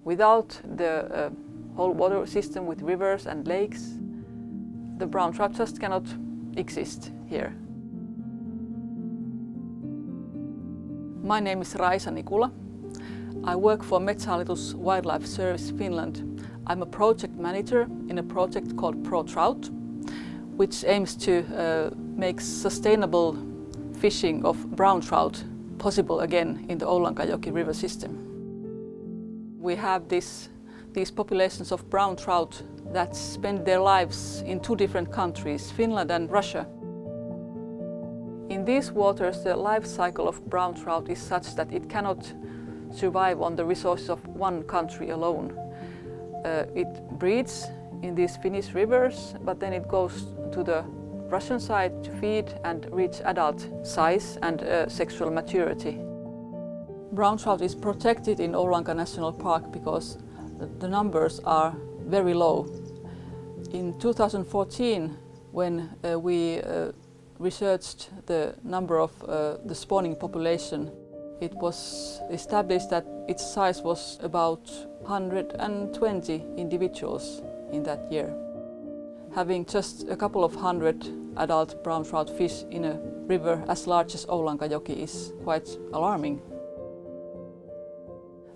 Without the whole water system with rivers and lakes, the brown trout just cannot exist here. My name is Rajanylinen. I work for Metsähallitus Wildlife Service Finland. I'm a project manager in a project called Trout, which aims to make sustainable fishing of brown trout possible again in the Oulangan river system. We have these populations of brown trout that spend their lives in two different countries, Finland and Russia. In these waters, the life cycle of brown trout is such that it cannot survive on the resources of one country alone. It breeds in these Finnish rivers, but then it goes to the Russian side to feed and reach adult size and sexual maturity. Brown trout is protected in Oulangan National Park because the numbers are very low. In 2014, when we researched the number of the spawning population, it was established that its size was about 120 individuals in that year. Having just a couple of hundred adult brown trout fish in a river as large as Oulangan is quite alarming.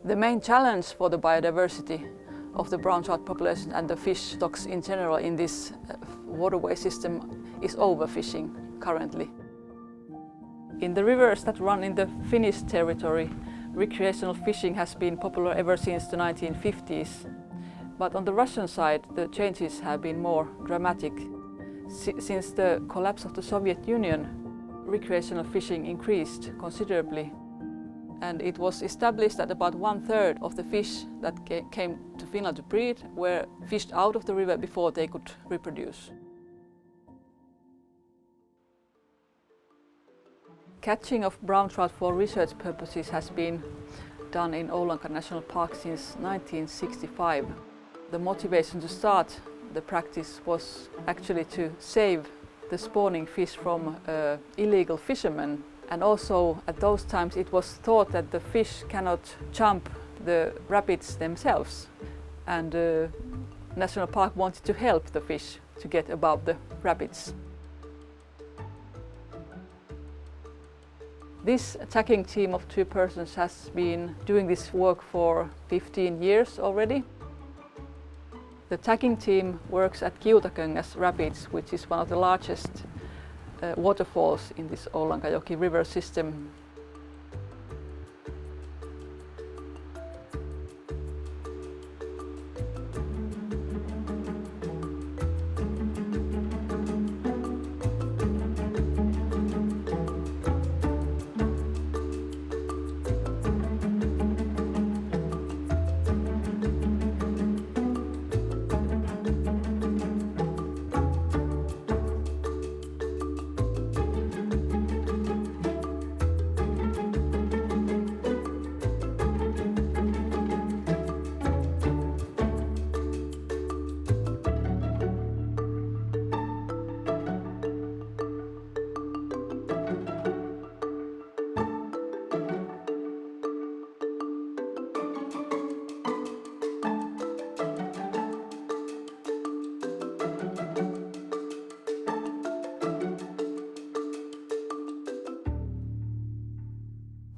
The main challenge for the biodiversity of the brown trout population and the fish stocks in general in this waterway system is overfishing currently. In the rivers that run in the Finnish territory, recreational fishing has been popular ever since the 1950s. But on the Russian side, the changes have been more dramatic. Since the collapse of the Soviet Union, recreational fishing increased considerably. And it was established that about 1/3 of the fish that came to Finland to breed were fished out of the river before they could reproduce. Catching of brown trout for research purposes has been done in Oulangan National Park since 1965. The motivation to start the practice was actually to save the spawning fish from illegal fishermen. And also at those times it was thought that the fish cannot jump the rapids themselves. And National Park wanted to help the fish to get above the rapids. This tagging team of 2 persons has been doing this work for 15 years already. The tagging team works at Geographic rapids, which is one of the largest waterfalls in this Oulangan river system.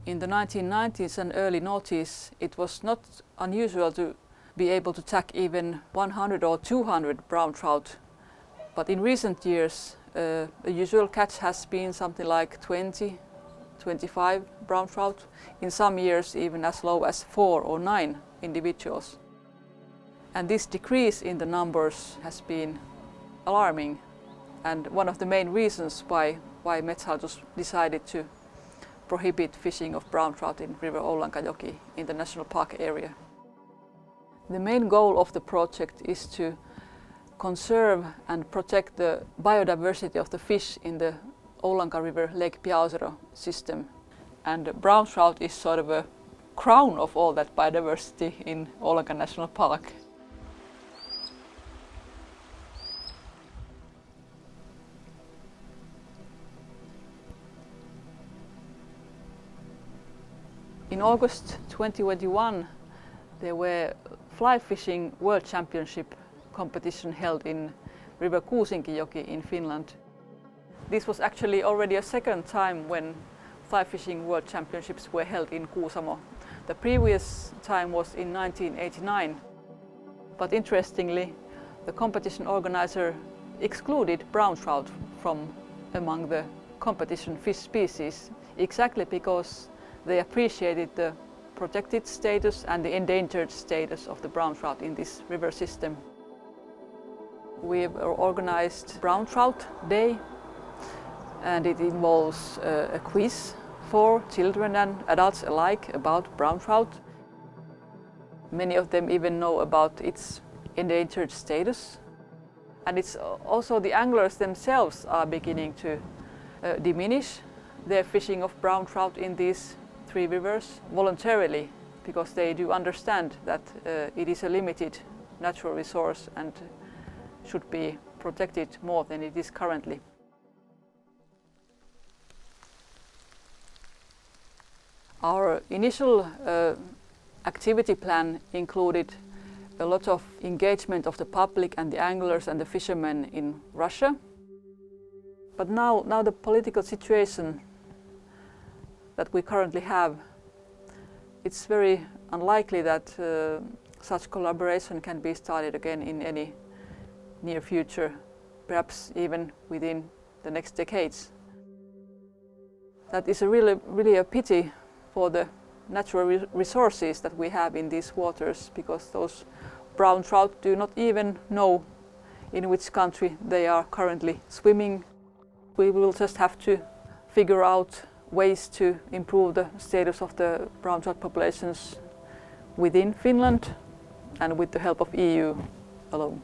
In the 1990s and early noughties, it was not unusual to be able to tag even 100 or 200 brown trout. But in recent years, the usual catch has been something like 20, 25 brown trout. In some years, even as low as 4 or 9 individuals. And this decrease in the numbers has been alarming, and one of the main reasons why Metsähallitus decided to prohibit fishing of brown trout in River Oulangan in the national park area. The main goal of the project is to conserve and protect the biodiversity of the fish in the Oulangan River Lake Piausero system. And brown trout is sort of a crown of all that biodiversity in Oulangan National Park. In August 2021, There were fly fishing world championship competition held in river Kuusinkijoki in Finland. This was actually already a second time when fly fishing world championships were held in Kuusamo. The previous time was in 1989. But interestingly, the competition organizer excluded brown trout from among the competition fish species, exactly because they appreciated the protected status and the endangered status of the brown trout in this river system. We've organized Brown Trout Day, and it involves a quiz for children and adults alike about brown trout. Many of them even know about its endangered status. And it's also the anglers themselves are beginning to diminish their fishing of brown trout in these three rivers voluntarily, because they do understand that it is a limited natural resource and should be protected more than it is currently. Our initial activity plan included a lot of engagement of the public and the anglers and the fishermen in Russia. But now the political situation that we currently have, it's very unlikely that such collaboration can be started again in any near future, perhaps even within the next decades. That is really a pity for the natural resources that we have in these waters, because those brown trout do not even know in which country they are currently swimming. We will just have to figure out ways to improve the status of the brown trout populations within Finland and with the help of EU alone.